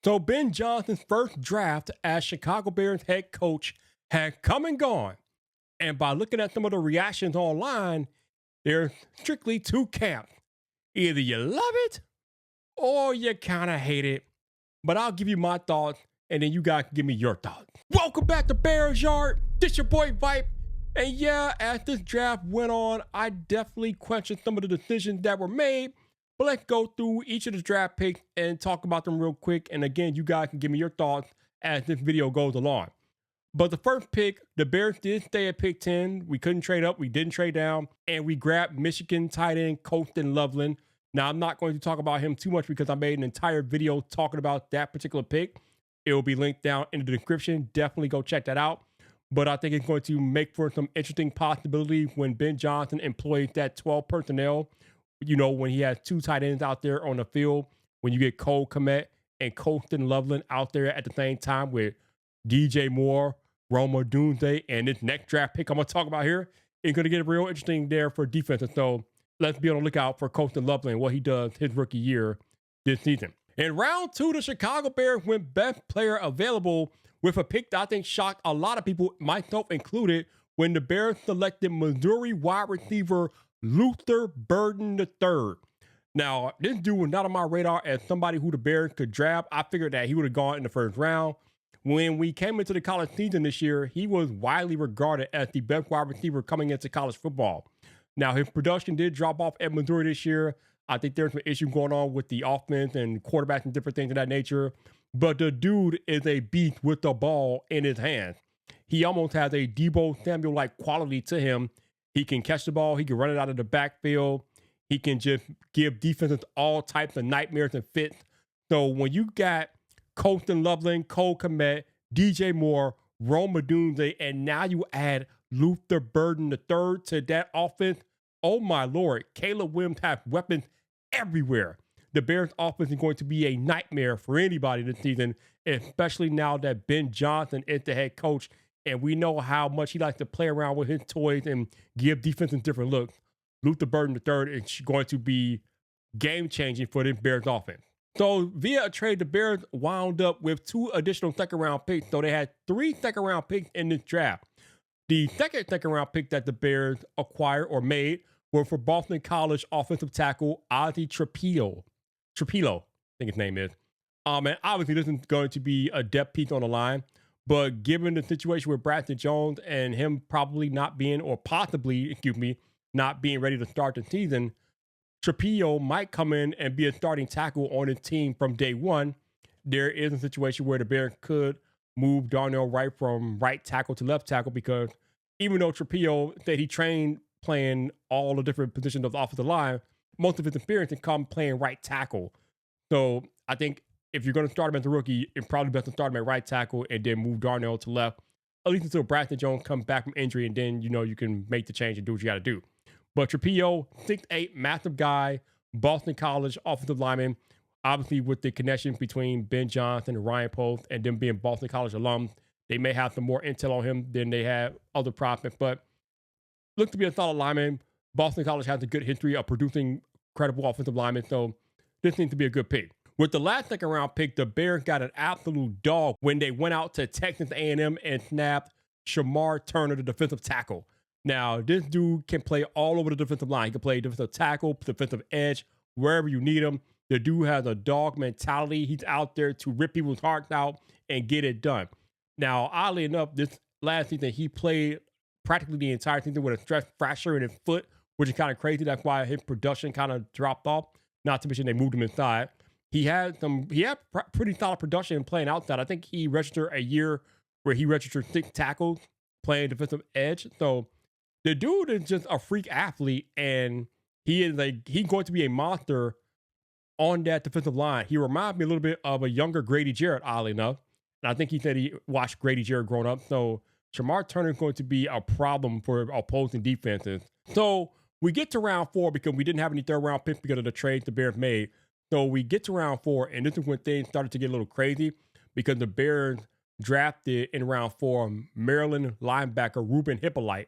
So Ben Johnson's first draft as Chicago Bears head coach had come and gone. And by looking at some of the reactions online, there's strictly two camps. Either you love it or you kind of hate it. But I'll give you my thoughts and then you guys can give me your thoughts. Welcome back to Bears Yard. This your boy Vipe. And yeah, as this draft went on, I definitely questioned some of the decisions that were made. But let's go through each of the draft picks and talk about them real quick. And again, you guys can give me your thoughts as this video goes along. But the first pick, the Bears did stay at pick 10. We couldn't trade up. We didn't trade down. And we grabbed Michigan tight end Colston Loveland. Now, I'm not going to talk about him too much because I made an entire video talking about that particular pick. It will be linked down in the description. Definitely go check that out. But I think it's going to make for some interesting possibility when Ben Johnson employs that 12 personnel. You know, when he has two tight ends out there on the field, when you get Cole Kmet and Colston Loveland out there at the same time with DJ Moore, Roma Doomsday, and this next draft pick I'm going to talk about here, it's going to get real interesting there for defense. And so let's be on the lookout for Colston Loveland, what he does his rookie year this season. In round 2, the Chicago Bears went best player available with a pick that I think shocked a lot of people, myself included, when the Bears selected Missouri wide receiver Luther Burden III. Now, this dude was not on my radar as somebody who the Bears could draft. I figured that he would have gone in the first round. When we came into the college season this year, he was widely regarded as the best wide receiver coming into college football. Now, his production did drop off at Missouri this year. I think there's some issue going on with the offense and quarterbacks and different things of that nature. But the dude is a beast with the ball in his hands. He almost has a Deebo Samuel-like quality to him. He can catch the ball. He can run it out of the backfield. He can just give defenses all types of nightmares and fits. So when you got Colston Loveland, Cole Kmet, DJ Moore, Roma Doomsday, and now you add Luther Burden III to that offense, oh my Lord, Caleb Williams has weapons everywhere. The Bears offense is going to be a nightmare for anybody this season, especially now that Ben Johnson is the head coach. And we know how much he likes to play around with his toys and give defenses different looks. Luther Burden III is going to be game-changing for the Bears offense. So via a trade, the Bears wound up with 2 additional second-round picks. So they had 3 second-round picks in this draft. The second-round pick that the Bears acquired or made were for Boston College offensive tackle Ozzie Trapilo, I think his name is. And obviously this is going to be a depth piece on the line. But given the situation with Braxton Jones and him probably not being, or possibly, not being ready to start the season, Trapilo might come in and be a starting tackle on his team from day one. There is a situation where the Bears could move Darnell Wright from right tackle to left tackle because even though Trapilo said he trained playing all the different positions of the offensive line, most of his experience has come playing right tackle. So I think if you're going to start him as a rookie, it's probably best to start him at right tackle and then move Darnell to left, at least until Braxton Jones comes back from injury, and then, you can make the change and do what you got to do. But Trapilo, 6'8", massive guy, Boston College offensive lineman, obviously with the connection between Ben Johnson and Ryan Post and them being Boston College alums, they may have some more intel on him than they have other prospects, but looks to be a solid lineman. Boston College has a good history of producing credible offensive linemen, so this seems to be a good pick. With the last second-round pick, the Bears got an absolute dog when they went out to Texas A&M and snapped Shamar Turner, the defensive tackle. Now, this dude can play all over the defensive line. He can play defensive tackle, defensive edge, wherever you need him. The dude has a dog mentality. He's out there to rip people's hearts out and get it done. Now, oddly enough, this last season, he played practically the entire season with a stress fracture in his foot, which is kind of crazy. That's why his production kind of dropped off. Not to mention they moved him inside. He had pretty solid production playing outside. I think he registered a year where he registered 6 tackles playing defensive edge. So the dude is just a freak athlete, and he's going to be a monster on that defensive line. He reminds me a little bit of a younger Grady Jarrett, oddly enough. And I think he said he watched Grady Jarrett growing up. So Shamar Turner is going to be a problem for opposing defenses. So we get to round 4 because we didn't have any third-round picks because of the trades the Bears made. So we get to round 4, and this is when things started to get a little crazy because the Bears drafted in round 4 Maryland linebacker Ruben Hippolyte.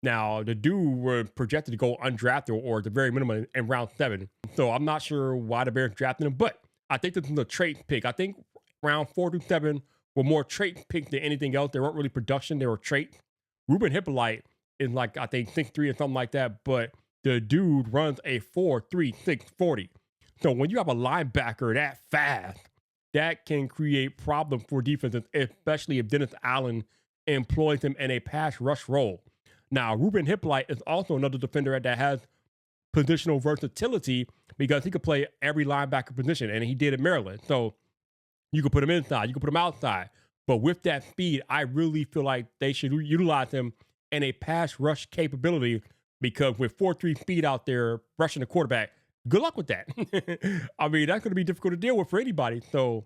Now, the dude was projected to go undrafted or at the very minimum in round 7. So I'm not sure why the Bears drafted him, but I think this is a trade pick. I think round 4 through 7 were more trait picks than anything else. They weren't really production, they were trait. Ruben Hippolyte is like, I think 6'3" or something like that, but the dude runs a 4.36 40. So when you have a linebacker that fast, that can create problems for defenses, especially if Dennis Allen employs him in a pass rush role. Now, Ruben Hippolyte is also another defender that has positional versatility because he could play every linebacker position, and he did at Maryland. So you could put him inside, you could put him outside. But with that speed, I really feel like they should utilize him in a pass rush capability because with 4.3 speed out there rushing the quarterback, good luck with that. I mean, that's going to be difficult to deal with for anybody. So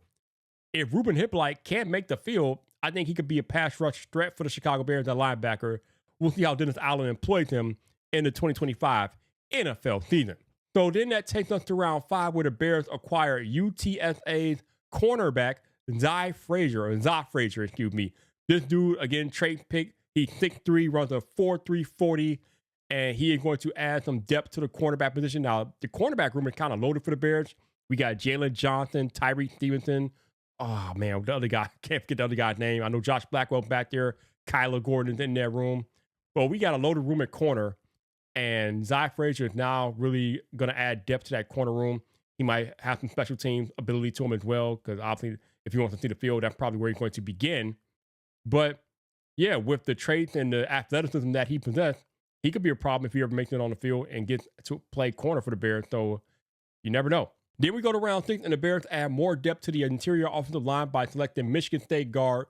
if Ruben Hippolyte can't make the field, I think he could be a pass rush threat for the Chicago Bears at linebacker. We'll see how Dennis Allen employs him in the 2025 NFL season. So then that takes us to round 5 where the Bears acquire UTSA's cornerback, Zy Frazier. This dude, again, trade pick. He's 6'3", runs a 4.3 40, and he is going to add some depth to the cornerback position. Now, the cornerback room is kind of loaded for the Bears. We got Jalen Johnson, Tyreek Stevenson. Oh, man, the other guy. Can't forget the other guy's name. I know Josh Blackwell's back there. Kyler Gordon's in that room. But we got a loaded room at corner, and Zy Frazier is now really going to add depth to that corner room. He might have some special teams ability to him as well, because obviously if he wants to see the field, that's probably where he's going to begin. But yeah, with the traits and the athleticism that he possesses, he could be a problem if he ever makes it on the field and gets to play corner for the Bears. So you never know. Then we go to round 6, and the Bears add more depth to the interior offensive line by selecting Michigan State guard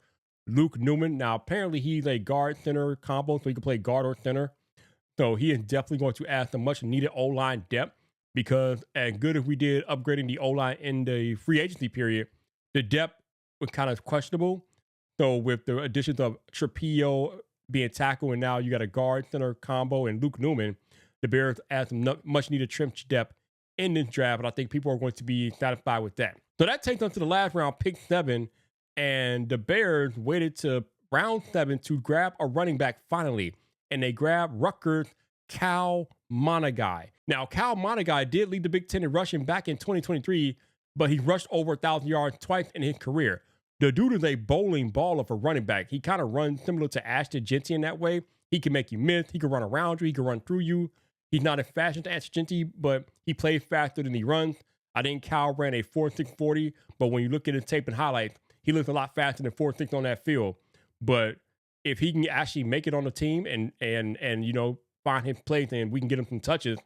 Luke Newman. Now, apparently he's a guard-center combo, so he can play guard or center. So he is definitely going to add some much-needed O-line depth because as good as we did upgrading the O-line in the free agency period, the depth was kind of questionable. So with the additions of Trapillo being tackled, and now you got a guard-center combo and Luke Newman, the Bears add some much-needed trench depth in this draft, and I think people are going to be satisfied with that. So that takes us to the last round, pick 7, and the Bears waited to round 7 to grab a running back finally, and they grabbed Rutgers' Cal Monagai. Now, Cal Monagai did lead the Big Ten in rushing back in 2023, but he rushed over 1,000 yards twice in his career. The dude is a bowling baller for running back. He kind of runs similar to Ashton Jeanty in that way. He can make you miss. He can run around you. He can run through you. He's not as fast as Ashton Jeanty, but he plays faster than he runs. I think Cal ran a 4.6 40, but when you look at his tape and highlights, he looks a lot faster than 4.6 on that field. But if he can actually make it on the team and you know, find his place and we can get him some touches,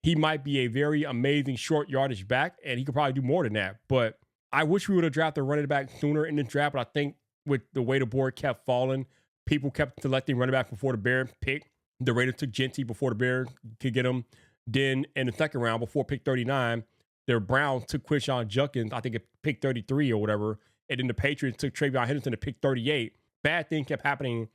he might be a very amazing short yardage back, and he could probably do more than that. But I wish we would have drafted a running back sooner in the draft, but I think with the way the board kept falling, people kept selecting running back before the Bears picked. The Raiders took Jeanty before the Bears could get him. Then in the second round, before pick 39, the Browns took Quinshon Judkins, I think at pick 33 or whatever. And then the Patriots took Travion Henderson at pick 38. Bad things kept happening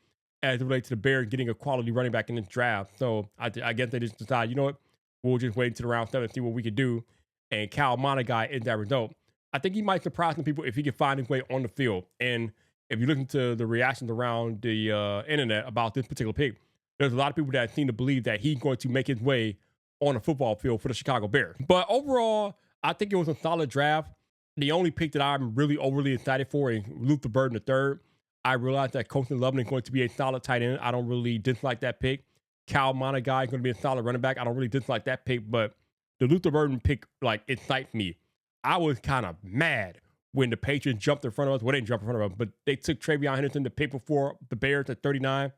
as it relates to the Bears getting a quality running back in this draft. So I guess they just decided, you know what, we'll just wait until the round 7 and see what we could do. And Cal Monagai is that result. I think he might surprise some people if he can find his way on the field. And if you listen to the reactions around the internet about this particular pick, there's a lot of people that seem to believe that he's going to make his way on a football field for the Chicago Bears. But overall, I think it was a solid draft. The only pick that I'm really overly excited for is Luther Burden III. I realize that Colston Loveland is going to be a solid tight end. I don't really dislike that pick. Cal Monagai is going to be a solid running back. I don't really dislike that pick, but the Luther Burden pick, like, excites me. I was kind of mad when the Patriots jumped in front of us. Well, they didn't jump in front of us, but they took Travion Henderson the pick before the Bears at 39.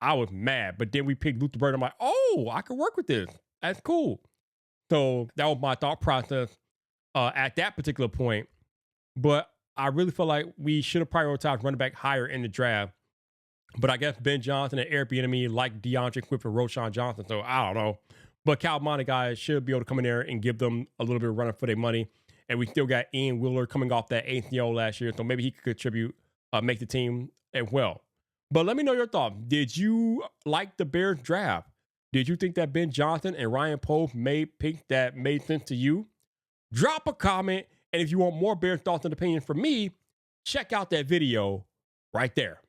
I was mad, but then we picked Luther Burden. I'm like, oh, I can work with this. That's cool. So that was my thought process at that particular point. But I really feel like we should have prioritized running back higher in the draft. But I guess Ben Johnson and Eric Bieniemy like DeAndre Swift and Roschon Johnson. So I don't know. But Cal Monagai should be able to come in there and give them a little bit of running for their money. And we still got Ian Wheeler coming off that ACL last year. So maybe he could contribute, make the team as well. But let me know your thoughts. Did you like the Bears draft? Did you think that Ben Johnson and Ryan Pope made picks that made sense to you? Drop a comment. And if you want more Bears thoughts and opinions from me, check out that video right there.